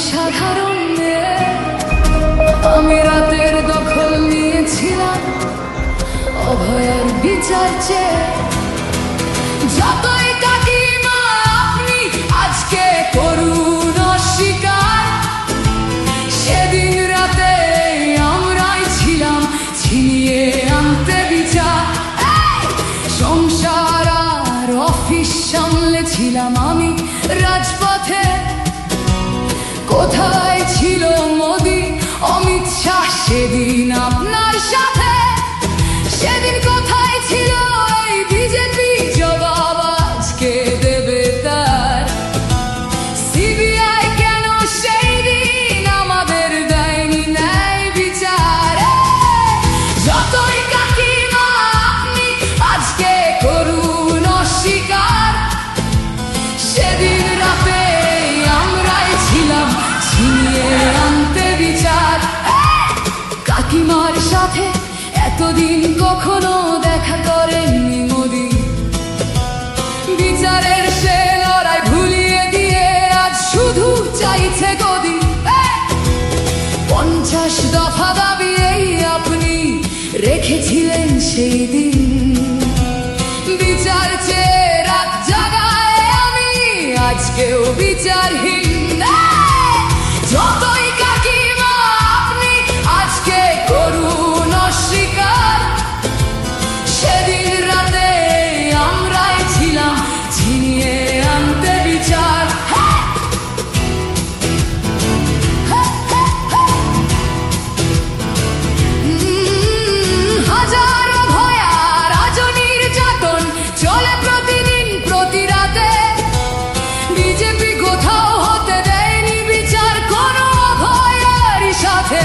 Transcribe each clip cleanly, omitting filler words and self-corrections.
সাধারণ মেয়ে, আমি রাতের দখল নিয়েছিলাম অভয়ের বিচার চেয়ে। যতই কাকিমা আপনি আজকে করুন অস্বীকার, সেদিন রাতে আমরাই ছিলাম ছিনিয়ে আনতে বিচার। সংসার আর অফিস সামলেছিলাম আমি রাজপথে। কোথায় ছিল মোদি অমিত শাহ সেদিন আপনার সাথে? সেদিন কোথায় ছিল এই বিজেপি? জবাব আজকে দেবে তার। সিবিআই কেন সেই দিন আমাদের দেয়নি ন্যায় বিচার? যতই কাকিমা আপনি আজকে করুন অস্বীকার, সেদিন রাতে আমরাই ছিলাম ছিনিয়ে আনতে বিচার। কাকিমার সাথে এতদিন কখনো দেখা করেননি মোদি, বিচারের সে লড়াই ভুলিয়ে দিয়ে আজ শুধু চাইছে গদি। 50 দফা দাবি এই আপনি রেখেছিলেন সেই দিন, বিচার চেয়ে রাত জাগায় আমি আজকেও বিচারহীন। যতই কাকিমা আপনি আজকে করুন অস্বীকার, সেদিন রাতে আমরাই ছিলাম ছিনিয়ে আনতে বিচার। হাজারো ভয়া রাজনীর যাতন চলে প্রতিদিন প্রতি রাতে। বিজেপি কোথাও হতে দেয়নি বিচার কোনো ভয়ের সাথে।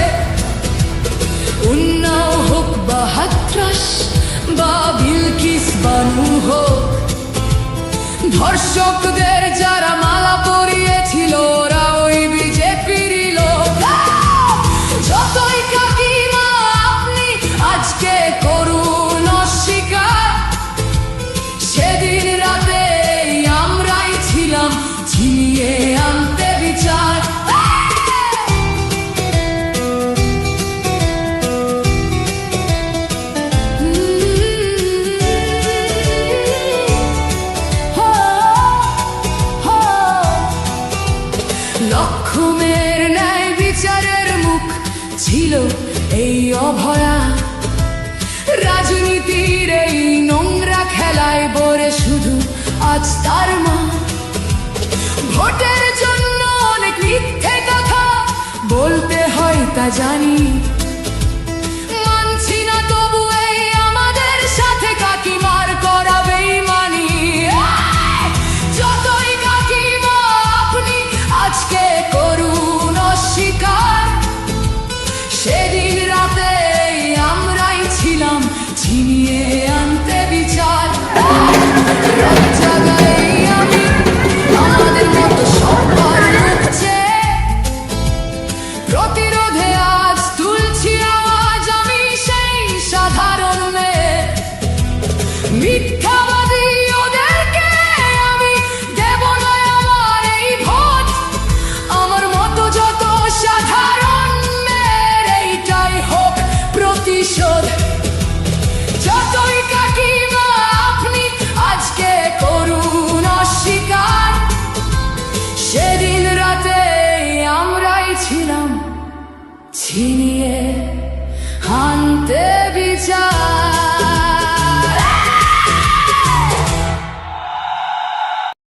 উন্নাও হোক বা হাতরাস বা বিলকিস বানু হোক, ধর্ষকদের যারা মালা পরিয়েছিল ওরা ওই বিজেপিরই লোক। যতই কাকিমা আপনি আজকে করুন অস্বীকার, সেদিন রাতে আমরাই ছিলাম ছিনিয়ে আনতে বিচার। লক্ষ্মণের ন্যায় বিচারের মুখ ছিল এই অভয়া। রাজনীতির এই নোংরা খেলায় বরে শুধু আজ তার মা। ভোটের জন্য অনেক মিথ্যে কথা বলতে হয় তা জানি, মানছি না তবু এই আমাদের সাথে কাকিমার করা বেইমানি। যতই কাকিমা আপনি আজকে করুন অস্বীকার, সেদিন রাতে আমরাই ছিলাম ছিনিয়ে আনতে বিচার। রাত জাগাই আমি আমাদের মতো সবার রুখছে, প্রতিরোধে আজ তুলছি আওয়াজ আমি সেই সাধারণ মেয়ে। মিথ্যাবাদী ওদেরকে আমি দেব না আমার এই ভোট। আমার মতো যত সাধারণ মেয়ের এইটাই হোক প্রতিশোধ। যতই কাকিমা আপনি আজকে করুন অস্বীকার, সেদিন রাতে আমরাই ছিলাম ছিনিয়ে